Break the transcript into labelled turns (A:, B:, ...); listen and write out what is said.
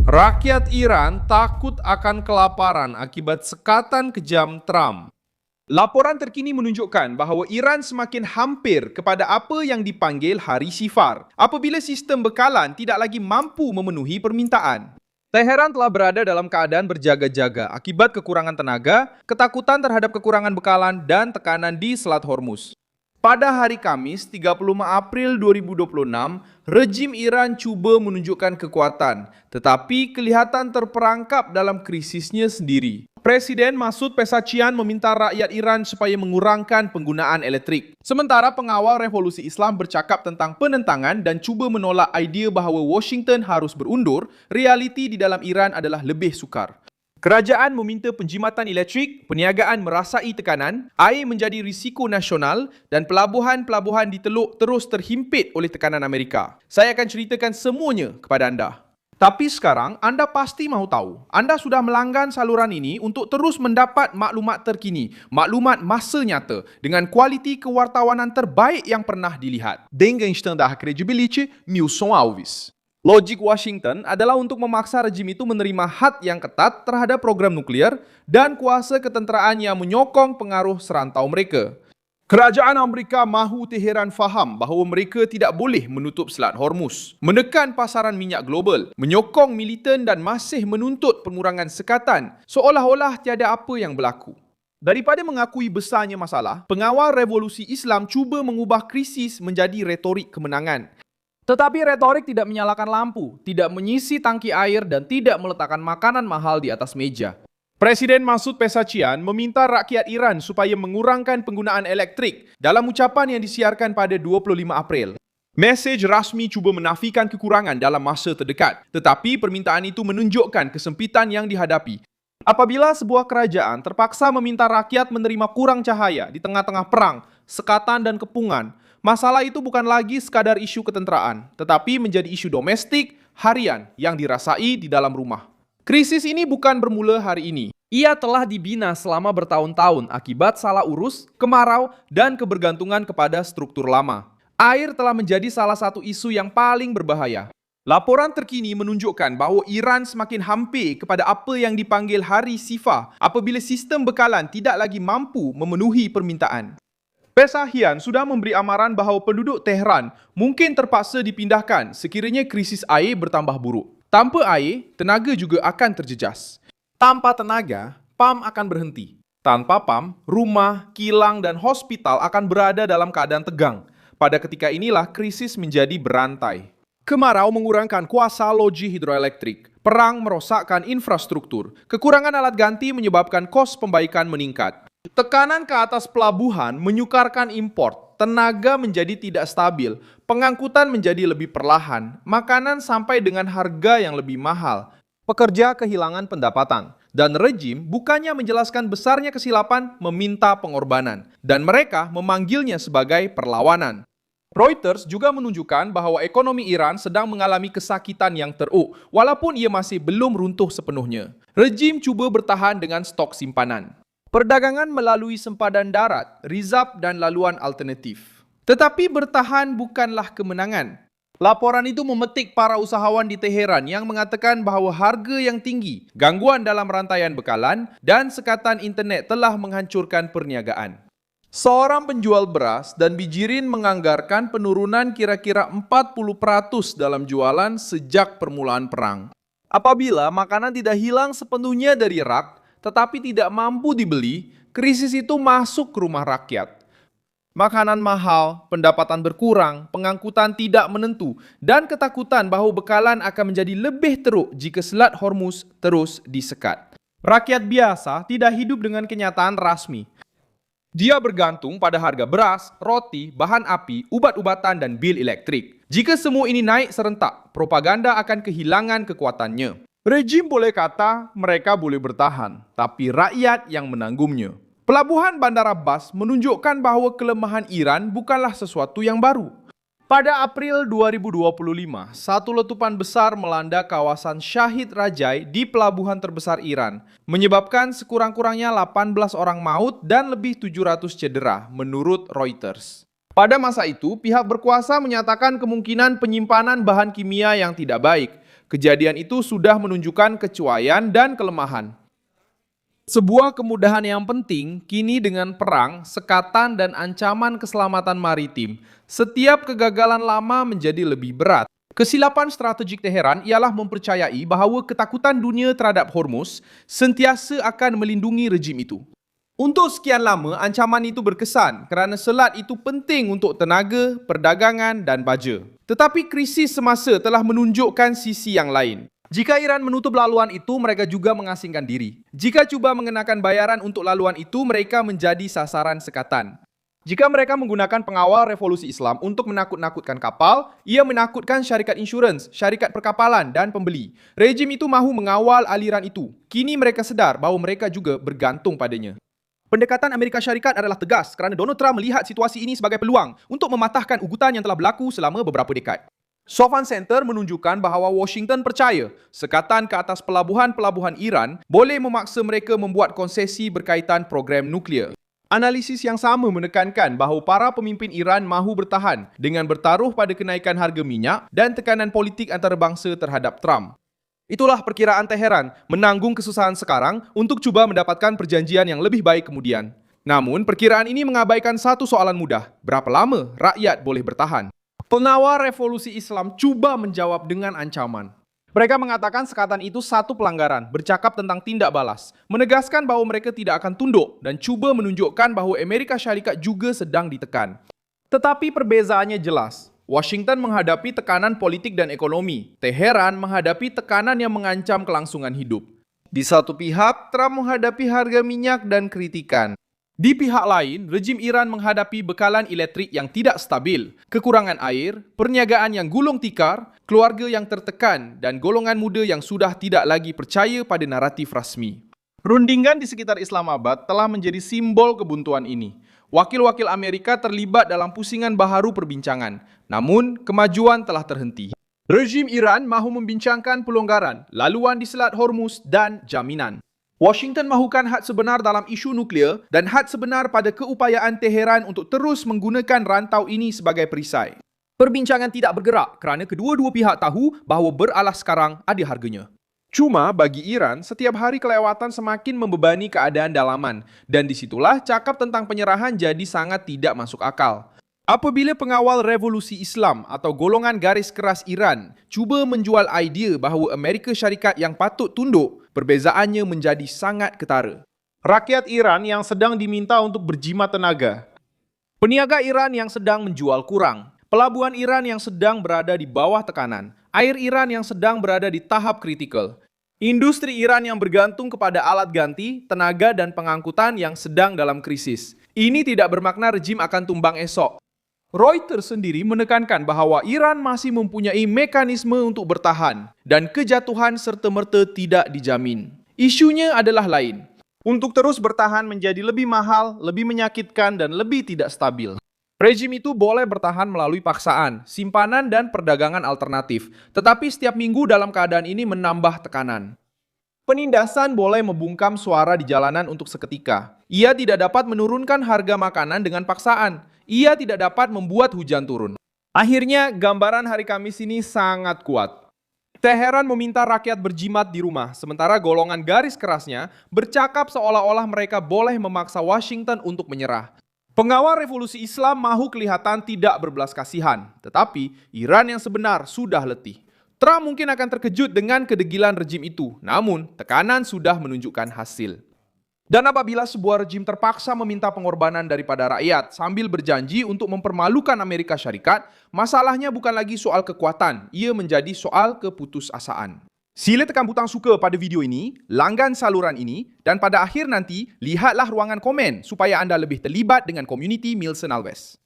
A: Rakyat Iran takut akan kelaparan akibat sekatan kejam Trump.
B: Laporan terkini menunjukkan bahawa Iran semakin hampir kepada apa yang dipanggil Hari Sifar apabila sistem bekalan tidak lagi mampu memenuhi permintaan. Teheran telah berada dalam keadaan berjaga-jaga akibat kekurangan tenaga, ketakutan terhadap kekurangan bekalan, dan tekanan di Selat Hormuz. Pada hari Kamis, 35 April 2026, rejim Iran cuba menunjukkan kekuatan, tetapi kelihatan terperangkap dalam krisisnya sendiri. Presiden Masoud Pezeshkian meminta rakyat Iran supaya mengurangkan penggunaan elektrik. Sementara pengawal revolusi Islam bercakap tentang penentangan dan cuba menolak idea bahawa Washington harus berundur, realiti di dalam Iran adalah lebih sukar. Kerajaan meminta penjimatan elektrik, perniagaan merasai tekanan, air menjadi risiko nasional dan pelabuhan-pelabuhan di Teluk terus terhimpit oleh tekanan Amerika. Saya akan ceritakan semuanya kepada anda. Tapi sekarang anda pasti mahu tahu, anda sudah melanggan saluran ini untuk terus mendapat maklumat terkini, maklumat masa nyata dengan kualiti kewartawanan terbaik yang pernah dilihat. Dengan standar credibility, Nilson Alves. Logik Washington adalah untuk memaksa rejim itu menerima had yang ketat terhadap program nuklear dan kuasa ketenteraan yang menyokong pengaruh serantau mereka. Kerajaan Amerika mahu Teheran faham bahawa mereka tidak boleh menutup Selat Hormuz, menekan pasaran minyak global, menyokong militan dan masih menuntut pengurangan sekatan seolah-olah tiada apa yang berlaku. Daripada mengakui besarnya masalah, pengawal revolusi Islam cuba mengubah krisis menjadi retorik kemenangan. Tetapi retorik tidak menyalakan lampu, tidak mengisi tangki air dan tidak meletakkan makanan mahal di atas meja. Presiden Masoud Pezeshkian meminta rakyat Iran supaya mengurangkan penggunaan elektrik dalam ucapan yang disiarkan pada 25 April. Mesej rasmi cuba menafikan kekurangan dalam masa terdekat, tetapi permintaan itu menunjukkan kesempitan yang dihadapi. Apabila sebuah kerajaan terpaksa meminta rakyat menerima kurang cahaya di tengah-tengah perang, sekatan dan kepungan, masalah itu bukan lagi sekadar isu ketenteraan, tetapi menjadi isu domestik harian yang dirasai di dalam rumah. Krisis ini bukan bermula hari ini. Ia telah dibina selama bertahun-tahun akibat salah urus, kemarau, dan kebergantungan kepada struktur lama. Air telah menjadi salah satu isu yang paling berbahaya. Laporan terkini menunjukkan bahawa Iran semakin hampir kepada apa yang dipanggil Hari Sifar apabila sistem bekalan tidak lagi mampu memenuhi permintaan. Pezeshkian sudah memberi amaran bahawa penduduk Tehran mungkin terpaksa dipindahkan sekiranya krisis air bertambah buruk. Tanpa air, tenaga juga akan terjejas. Tanpa tenaga, PAM akan berhenti. Tanpa PAM, rumah, kilang dan hospital akan berada dalam keadaan tegang. Pada ketika inilah krisis menjadi berantai. Kemarau mengurangkan kuasa loji hidroelektrik. Perang merosakkan infrastruktur. Kekurangan alat ganti menyebabkan kos pembaikan meningkat. Tekanan ke atas pelabuhan menyukarkan import, tenaga menjadi tidak stabil, pengangkutan menjadi lebih perlahan, makanan sampai dengan harga yang lebih mahal, pekerja kehilangan pendapatan, dan rejim bukannya menjelaskan besarnya kesilapan meminta pengorbanan, dan mereka memanggilnya sebagai perlawanan. Reuters juga menunjukkan bahawa ekonomi Iran sedang mengalami kesakitan yang teruk, walaupun ia masih belum runtuh sepenuhnya. Rejim cuba bertahan dengan stok simpanan. Perdagangan melalui sempadan darat, rizab dan laluan alternatif. Tetapi bertahan bukanlah kemenangan. Laporan itu memetik para usahawan di Teheran yang mengatakan bahawa harga yang tinggi, gangguan dalam rantaian bekalan, dan sekatan internet telah menghancurkan perniagaan. Seorang penjual beras dan bijirin menganggarkan penurunan kira-kira 40% dalam jualan sejak permulaan perang. Apabila makanan tidak hilang sepenuhnya dari rak, tetapi tidak mampu dibeli, krisis itu masuk ke rumah rakyat. Makanan mahal, pendapatan berkurang, pengangkutan tidak menentu, dan ketakutan bahawa bekalan akan menjadi lebih teruk jika Selat Hormuz terus disekat. Rakyat biasa tidak hidup dengan kenyataan rasmi. Dia bergantung pada harga beras, roti, bahan api, ubat-ubatan, dan bil elektrik. Jika semua ini naik serentak, propaganda akan kehilangan kekuatannya. Rejim boleh kata mereka boleh bertahan, tapi rakyat yang menanggungnya. Pelabuhan Bandar Abbas menunjukkan bahawa kelemahan Iran bukanlah sesuatu yang baru. Pada April 2025, satu letupan besar melanda kawasan Shahid Rajai di pelabuhan terbesar Iran, menyebabkan sekurang-kurangnya 18 orang maut dan lebih 700 cedera, menurut Reuters. Pada masa itu, pihak berkuasa menyatakan kemungkinan penyimpanan bahan kimia yang tidak baik. Kejadian itu sudah menunjukkan kecuaian dan kelemahan.
A: Sebuah kemudahan yang penting kini dengan perang, sekatan, dan ancaman keselamatan maritim, setiap kegagalan lama menjadi lebih berat.
B: Kesilapan strategik Teheran ialah mempercayai bahawa ketakutan dunia terhadap Hormuz sentiasa akan melindungi rejim itu. Untuk sekian lama, ancaman itu berkesan kerana selat itu penting untuk tenaga, perdagangan dan baja. Tetapi krisis semasa telah menunjukkan sisi yang lain. Jika Iran menutup laluan itu, mereka juga mengasingkan diri. Jika cuba mengenakan bayaran untuk laluan itu, mereka menjadi sasaran sekatan. Jika mereka menggunakan pengawal revolusi Islam untuk menakut-nakutkan kapal, ia menakutkan syarikat insurans, syarikat perkapalan dan pembeli. Rejim itu mahu mengawal aliran itu. Kini mereka sedar bahawa mereka juga bergantung padanya. Pendekatan Amerika Syarikat adalah tegas kerana Donald Trump melihat situasi ini sebagai peluang untuk mematahkan ugutan yang telah berlaku selama beberapa dekad. Sofan Center menunjukkan bahawa Washington percaya sekatan ke atas pelabuhan-pelabuhan Iran boleh memaksa mereka membuat konsesi berkaitan program nuklear. Analisis yang sama menekankan bahawa para pemimpin Iran mahu bertahan dengan bertaruh pada kenaikan harga minyak dan tekanan politik antarabangsa terhadap Trump. Itulah perkiraan Teheran menanggung kesusahan sekarang untuk cuba mendapatkan perjanjian yang lebih baik kemudian. Namun, perkiraan ini mengabaikan satu soalan mudah. Berapa lama rakyat boleh bertahan? Penawar revolusi Islam cuba menjawab dengan ancaman. Mereka mengatakan sekatan itu satu pelanggaran, bercakap tentang tindak balas, menegaskan bahawa mereka tidak akan tunduk dan cuba menunjukkan bahawa Amerika Syarikat juga sedang ditekan. Tetapi perbezaannya jelas. Washington menghadapi tekanan politik dan ekonomi. Teheran menghadapi tekanan yang mengancam kelangsungan hidup. Di satu pihak, Trump menghadapi harga minyak dan kritikan. Di pihak lain, rejim Iran menghadapi bekalan elektrik yang tidak stabil, kekurangan air, perniagaan yang gulung tikar, keluarga yang tertekan dan golongan muda yang sudah tidak lagi percaya pada naratif rasmi. Rundingan di sekitar Islamabad telah menjadi simbol kebuntuan ini. Wakil-wakil Amerika terlibat dalam pusingan baharu perbincangan, namun kemajuan telah terhenti. Rejim Iran mahu membincangkan pelonggaran, laluan di Selat Hormuz dan jaminan. Washington mahukan had sebenar dalam isu nuklear dan had sebenar pada keupayaan Teheran untuk terus menggunakan rantau ini sebagai perisai. Perbincangan tidak bergerak kerana kedua-dua pihak tahu bahawa beralas sekarang ada harganya. Cuma bagi Iran, setiap hari kelewatan semakin membebani keadaan dalaman dan disitulah cakap tentang penyerahan jadi sangat tidak masuk akal. Apabila pengawal revolusi Islam atau golongan garis keras Iran cuba menjual idea bahawa Amerika Syarikat yang patut tunduk, perbezaannya menjadi sangat ketara. Rakyat Iran yang sedang diminta untuk berjimat tenaga. Peniaga Iran yang sedang menjual kurang. Pelabuhan Iran yang sedang berada di bawah tekanan. Air Iran yang sedang berada di tahap kritikal. Industri Iran yang bergantung kepada alat ganti, tenaga dan pengangkutan yang sedang dalam krisis. Ini tidak bermakna rejim akan tumbang esok. Reuters sendiri menekankan bahawa Iran masih mempunyai mekanisme untuk bertahan dan kejatuhan serta-merta tidak dijamin. Isunya adalah lain. Untuk terus bertahan menjadi lebih mahal, lebih menyakitkan dan lebih tidak stabil. Rejim itu boleh bertahan melalui paksaan, simpanan dan perdagangan alternatif, tetapi setiap minggu dalam keadaan ini menambah tekanan. Penindasan boleh membungkam suara di jalanan untuk seketika. Ia tidak dapat menurunkan harga makanan dengan paksaan. Ia tidak dapat membuat hujan turun. Akhirnya, gambaran hari Kamis ini sangat kuat. Teheran meminta rakyat berjimat di rumah, sementara golongan garis kerasnya bercakap seolah-olah mereka boleh memaksa Washington untuk menyerah. Pengawal revolusi Islam mahu kelihatan tidak berbelas kasihan, tetapi Iran yang sebenar sudah letih. Trump mungkin akan terkejut dengan kedegilan rejim itu, namun tekanan sudah menunjukkan hasil. Dan apabila sebuah rejim terpaksa meminta pengorbanan daripada rakyat sambil berjanji untuk mempermalukan Amerika Syarikat, masalahnya bukan lagi soal kekuatan, ia menjadi soal keputusasaan. Sila tekan butang suka pada video ini, langgan saluran ini, dan pada akhir nanti, lihatlah ruangan komen supaya anda lebih terlibat dengan komuniti Milson Alves.